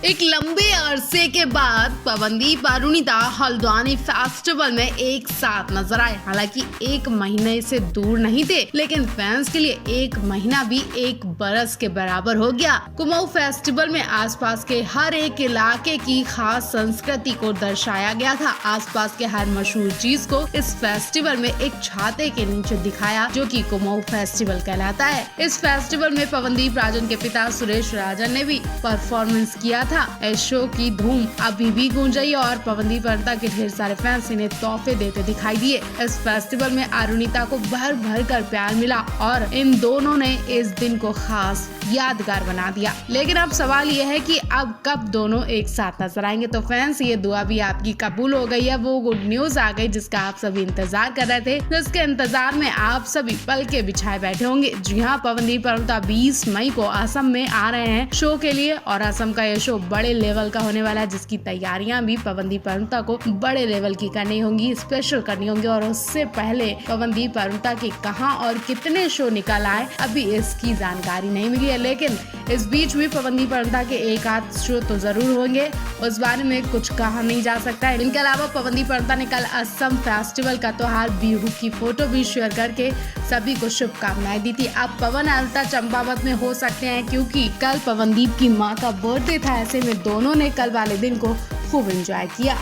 एक लंबे अरसे के बाद पवनदीप अरुणिता हल्द्वानी फेस्टिवल में एक साथ नजर आए। हालांकि एक महीने से दूर नहीं थे, लेकिन फैंस के लिए एक महीना भी एक बरस के बराबर हो गया। कुमाऊं फेस्टिवल में आसपास के हर एक इलाके की खास संस्कृति को दर्शाया गया था। आसपास के हर मशहूर चीज को इस फेस्टिवल में एक छाते के नीचे दिखाया, जो कि कुमाऊं फेस्टिवल कहलाता है। इस फेस्टिवल में पवनदीप राजन के पिता सुरेश राजन ने भी परफॉर्मेंस किया था। इस शो की धूम अभी भी गूंज रही है और पवनदीप अरुणिता के ढेर सारे फैंस इन्हें तोहफे देते दिखाई दिए। इस फेस्टिवल में अरुणिता को भर भर कर प्यार मिला और इन दोनों ने इस दिन को खास यादगार बना दिया। लेकिन अब सवाल ये है कि अब कब दोनों एक साथ नजर आएंगे। तो फैंस, ये दुआ भी आपकी कबूल हो गई है। वो गुड न्यूज आ गई जिसका आप सभी इंतजार कर रहे थे, जिसके इंतजार में आप सभी पल के बिछाए बैठे होंगे। जी हाँ, पवनदीप अरुणिता 20 मई को असम में आ रहे हैं शो के लिए और असम का ये शो बड़े लेवल का होने वाला है, जिसकी तैयारियां भी पवनदीप अरुणिता को बड़े लेवल की करनी होंगी, स्पेशल करनी होंगी। और उससे पहले पवनदीप अरुणिता के कहां और कितने शो निकल आए अभी इसकी जानकारी नहीं मिली है, लेकिन इस बीच भी पवनदीप अरुणिता के एक आध शो तो जरूर होंगे, उस बारे में कुछ कहा नहीं जा सकता है। इनके अलावा पवनदीप अरुणिता ने कल असम फेस्टिवल का त्योहार बिहू की फोटो भी शेयर करके सभी को शुभकामनाएं दी थी। अब पवन अरुणिता चंपावत में हो सकते हैं, क्योंकि कल पवनदीप की मां का बर्थडे था। ऐसे में दोनों ने कल वाले दिन को खूब एंजॉय किया।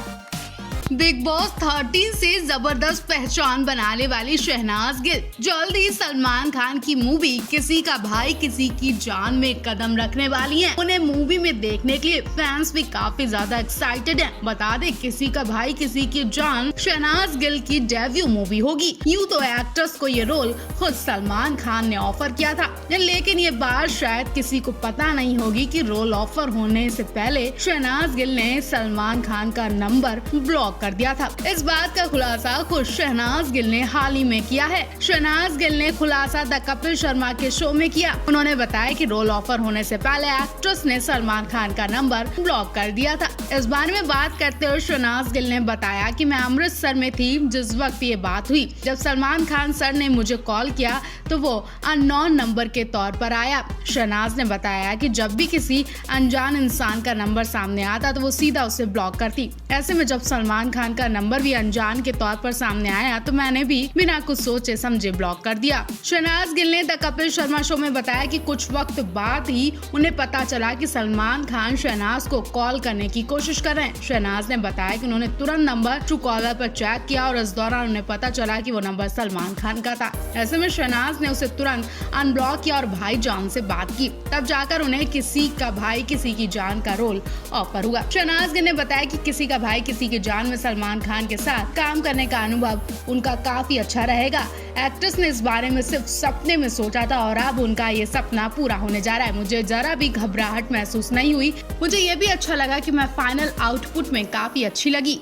बिग बॉस 13 से जबरदस्त पहचान बनाने वाली शहनाज गिल जल्द ही सलमान खान की मूवी किसी का भाई किसी की जान में कदम रखने वाली हैं। उन्हें मूवी में देखने के लिए फैंस भी काफी ज्यादा एक्साइटेड हैं। बता दें, किसी का भाई किसी की जान शहनाज गिल की डेब्यू मूवी होगी। यूँ तो एक्ट्रेस को ये रोल खुद सलमान खान ने ऑफर किया था, लेकिन ये बात शायद किसी को पता नहीं होगी कि रोल ऑफर होने से पहले शहनाज गिल ने सलमान खान का नंबर ब्लॉक कर दिया था। इस बात का खुलासा खुद शहनाज गिल ने हाल ही में किया है। शहनाज गिल ने खुलासा द कपिल शर्मा के शो में किया। उन्होंने बताया कि रोल ऑफर होने से पहले एक्ट्रेस ने सलमान खान का नंबर ब्लॉक कर दिया था। इस बारे में बात करते हुए शहनाज गिल ने बताया कि मैं अमृतसर में थी जिस वक्त ये बात हुई। जब सलमान खान सर ने मुझे कॉल किया तो वो अननोन नंबर के तौर पर आया। शहनाज ने बताया कि जब भी किसी अनजान इंसान का नंबर सामने आता तो वो सीधा उसे ब्लॉक करती। ऐसे में जब सलमान खान का नंबर भी अनजान के तौर पर सामने आया तो मैंने भी बिना कुछ सोचे समझे ब्लॉक कर दिया। शहनाज गिल ने द कपिल शर्मा शो में बताया कि कुछ वक्त बाद ही उन्हें पता चला कि सलमान खान शहनाज को कॉल करने की कोशिश कर रहे हैं। शहनाज ने बताया कि उन्होंने तुरंत नंबर ट्रू कॉलर पर चेक किया और इस दौरान उन्हें पता चला कि वो नंबर सलमान खान का था। ऐसे में शहनाज ने उसे तुरंत अनब्लॉक किया और भाईजान से बात की। तब जाकर उन्हें किसी का भाई किसी की जान का रोल ऑफर हुआ। शहनाज गिल ने बताया कि किसी का भाई किसी की जान में सलमान खान के साथ काम करने का अनुभव उनका काफी अच्छा रहेगा। एक्ट्रेस ने इस बारे में सिर्फ सपने में सोचा था और अब उनका ये सपना पूरा होने जा रहा है। मुझे जरा भी घबराहट महसूस नहीं हुई। मुझे ये भी अच्छा लगा कि मैं फाइनल आउटपुट में काफी अच्छी लगी।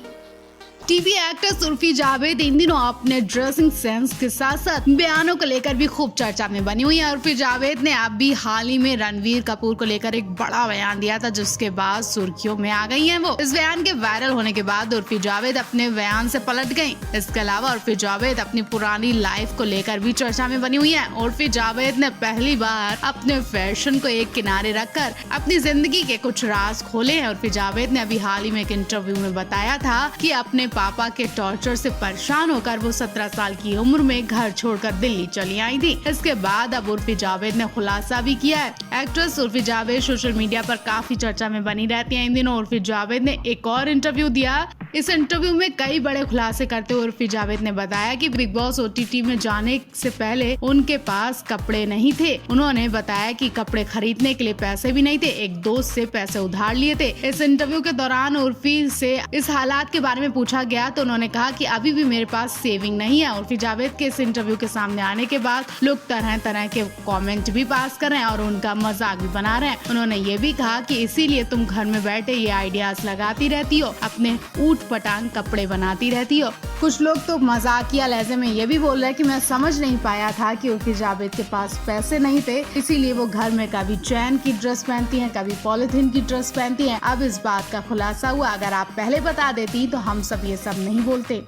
टीवी एक्ट्रेस उर्फी जावेद इन दिनों अपने ड्रेसिंग सेंस के साथ साथ बयानों को लेकर भी खूब चर्चा में बनी हुई है। उर्फी जावेद ने अब भी हाल ही में रणवीर कपूर को लेकर एक बड़ा बयान दिया था, जिसके बाद सुर्खियों में आ गई हैं वो। इस बयान के वायरल होने के बाद उर्फी जावेद अपने बयान से पलट गयी। इसके अलावा उर्फी जावेद अपनी पुरानी लाइफ को लेकर भी चर्चा में बनी हुई है। उर्फी जावेद ने पहली बार अपने फैशन को एक किनारे रखकर अपनी जिंदगी के कुछ राज खोले हैं। उर्फी जावेद ने अभी हाल ही में एक इंटरव्यू में बताया था कि अपने पापा के टॉर्चर से परेशान होकर वो 17 साल की उम्र में घर छोड़कर दिल्ली चली आई थी। इसके बाद अब उर्फी जावेद ने खुलासा भी किया है। Actress Urfi Javed social media पर काफी चर्चा में बनी रहती हैं। इन दिनों उर्फी जावेद ने एक और इंटरव्यू दिया। इस इंटरव्यू में कई बड़े खुलासे करते हुए उर्फी जावेद ने बताया कि बिग बॉस OTT में जाने से पहले उनके पास कपड़े नहीं थे। उन्होंने बताया कि कपड़े खरीदने के लिए पैसे भी नहीं थे, एक दोस्त से पैसे उधार लिए थे। इस इंटरव्यू के दौरान उर्फी से इस हालात के बारे में पूछा गया तो उन्होंने कहा कि अभी भी मेरे पास सेविंग नहीं है। उर्फी जावेद के इस इंटरव्यू के सामने आने के बाद लोग तरह तरह के कमेंट भी पास कर रहे हैं और उनका मजाक भी बना रहे हैं। उन्होंने ये भी कहा कि इसीलिए तुम घर में बैठे ये आइडियाज लगाती रहती हो, अपने ऊट पटांग कपड़े बनाती रहती हो। कुछ लोग तो मजाकिया लहजे में ये भी बोल रहे हैं कि मैं समझ नहीं पाया था कि उर्फी जावेद के पास पैसे नहीं थे, इसीलिए वो घर में कभी चैन की ड्रेस पहनती हैं, कभी पॉलिथीन की ड्रेस पहनती हैं। अब इस बात का खुलासा हुआ। अगर आप पहले बता देती तो हम सब ये सब नहीं बोलते।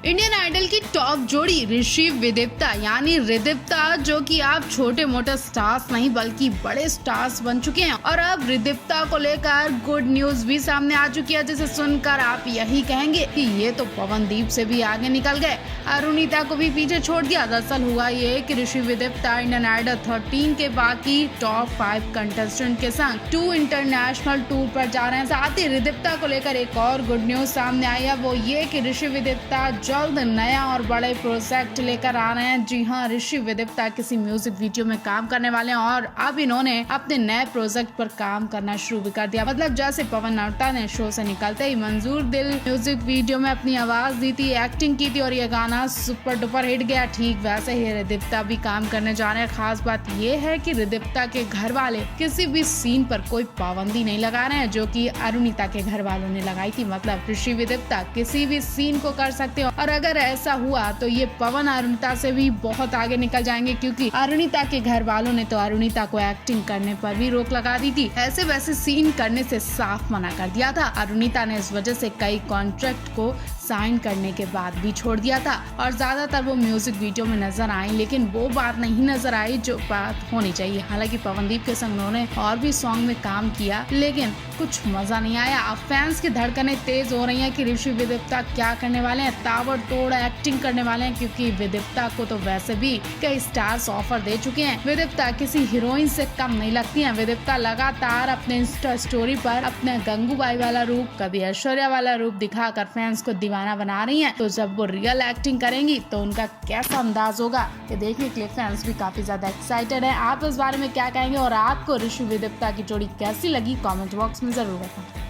इंडियन आइडल की टॉप जोड़ी ऋषि विदिप्ता यानी रिदिप्ता, जो कि आप छोटे मोटे स्टार्स नहीं बल्कि बड़े स्टार्स बन चुके हैं और अब रिदिप्ता को लेकर गुड न्यूज भी सामने आ चुकी है, जिसे सुनकर आप यही कहेंगे कि ये तो पवनदीप से भी आगे निकल गए, अरुणिता को भी पीछे छोड़ दिया। दरअसल हुआ ये कि ऋषि विदिप्ता इंडियन आइडल 13 के बाकी टॉप 5 कंटेस्टेंट के संग 2 इंटरनेशनल टूर पर जा रहे हैं। साथ ही रिदिप्ता को लेकर एक और गुड न्यूज सामने आई है, वो ये कि ऋषि विदिप्ता जल्द नया और बड़े प्रोजेक्ट लेकर आ रहे हैं। जी हाँ, ऋषि विदिप्ता किसी म्यूजिक वीडियो में काम करने वाले हैं और अब इन्होंने अपने नए प्रोजेक्ट पर काम करना शुरू भी कर दिया। मतलब जैसे पवन नौटा ने शो से निकलते ही मंजूर दिल म्यूजिक वीडियो में अपनी आवाज दी थी, एक्टिंग की थी और ये गाना सुपर डुपर हिट गया, ठीक वैसे ही रिदिप्ता भी काम करने जा रहे हैं। खास बात ये है कि रिदिप्ता के घर वाले किसी भी सीन पर कोई पाबंदी नहीं लगा रहे हैं, जो कि अरुणिता के घर वालों ने लगाई थी। मतलब ऋषि विदिप्ता किसी भी सीन को कर सकते हो और अगर ऐसा हुआ तो ये पवन अरुणिता से भी बहुत आगे निकल जाएंगे, क्योंकि अरुणिता के घर वालों ने तो अरुणिता को एक्टिंग करने पर भी रोक लगा दी थी, ऐसे वैसे सीन करने से साफ मना कर दिया था। अरुणिता ने इस वजह से कई कॉन्ट्रैक्ट को साइन करने के बाद भी छोड़ दिया था और ज्यादातर वो म्यूजिक वीडियो में नजर आई, लेकिन वो बात नहीं नजर आई जो बात होनी चाहिए। हालांकि पवनदीप के संग उन्होंने और भी सॉन्ग में काम किया, लेकिन कुछ मजा नहीं आया। अब फैंस की धड़कनें तेज हो रही हैं कि ऋषि विदिप्ता क्या करने वाले हैं, ताबड़तोड़ एक्टिंग करने वाले हैं, क्योंकि विदिप्ता को तो वैसे भी कई स्टार्स ऑफर दे चुके हैं। विदिप्ता किसी हीरोइन से कम नहीं लगती हैं। विदिप्ता लगातार अपने इंस्टा स्टोरी पर अपने गंगूबाई वाला रूप, कभी ऐश्वर्या वाला रूप दिखाकर फैंस को दीवाना बना रही हैं। तो जब वो रियल एक्टिंग करेंगी तो उनका कैसा अंदाज होगा, ये देखने के लिए फैंस भी काफी ज्यादा एक्साइटेड है। आप इस बारे में क्या कहेंगे और आपको ऋषि विदिप्ता की जोड़ी कैसी लगी, कमेंट बॉक्स में जरूर बताएं।